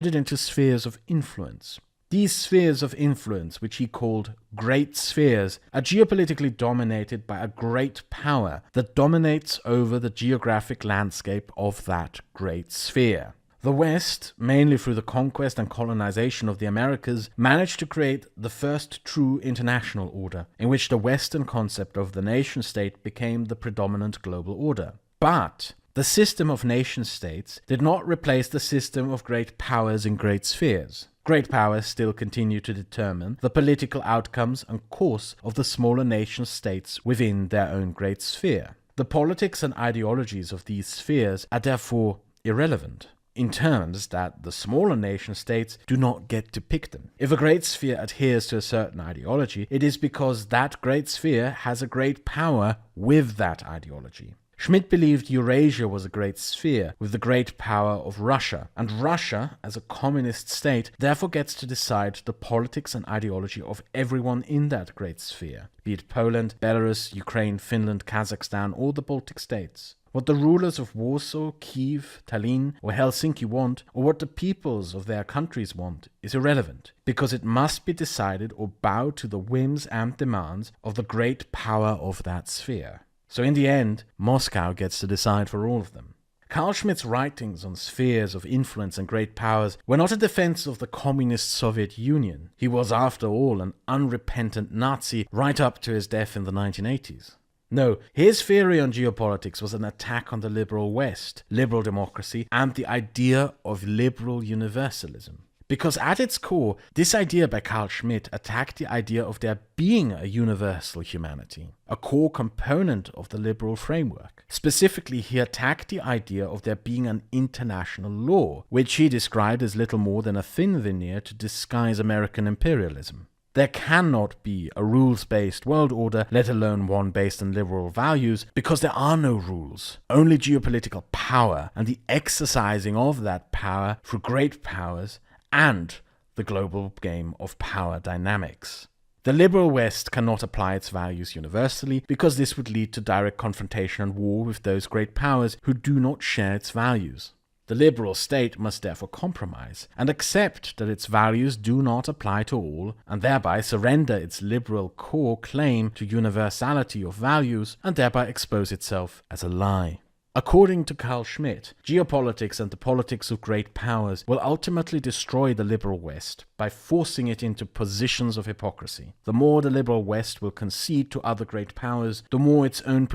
it into spheres of influence. These spheres of influence, which he called great spheres, are geopolitically dominated by a great power that dominates over the geographic landscape of that great sphere. The West, mainly through the conquest and colonization of the Americas, managed to create the first true international order, in which the Western concept of the nation-state became the predominant global order. But the system of nation-states did not replace the system of great powers in great spheres. Great powers still continue to determine the political outcomes and course of the smaller nation-states within their own great sphere. The politics and ideologies of these spheres are therefore irrelevant, in terms that the smaller nation-states do not get to pick them. If a great sphere adheres to a certain ideology, it is because that great sphere has a great power with that ideology. Schmidt believed Eurasia was a great sphere with the great power of Russia, and Russia, as a communist state, therefore gets to decide the politics and ideology of everyone in that great sphere, be it Poland, Belarus, Ukraine, Finland, Kazakhstan, or the Baltic states. What the rulers of Warsaw, Kiev, Tallinn, or Helsinki want, or what the peoples of their countries want, is irrelevant, because it must be decided or bow to the whims and demands of the great power of that sphere. So in the end, Moscow gets to decide for all of them. Carl Schmitt's writings on spheres of influence and great powers were not a defense of the communist Soviet Union. He was, after all, an unrepentant Nazi right up to his death in the 1980s. No, his theory on geopolitics was an attack on the liberal West, liberal democracy, and the idea of liberal universalism. Because at its core, this idea by Carl Schmitt attacked the idea of there being a universal humanity, a core component of the liberal framework. Specifically, he attacked the idea of there being an international law, which he described as little more than a thin veneer to disguise American imperialism. There cannot be a rules-based world order, let alone one based on liberal values, because there are no rules. Only geopolitical power and the exercising of that power through great powers and the global game of power dynamics. The liberal West cannot apply its values universally because this would lead to direct confrontation and war with those great powers who do not share its values. The liberal state must therefore compromise and accept that its values do not apply to all, and thereby surrender its liberal core claim to universality of values and thereby expose itself as a lie. According to Carl Schmitt, geopolitics and the politics of great powers will ultimately destroy the liberal West by forcing it into positions of hypocrisy. The more the liberal West will concede to other great powers, the more its own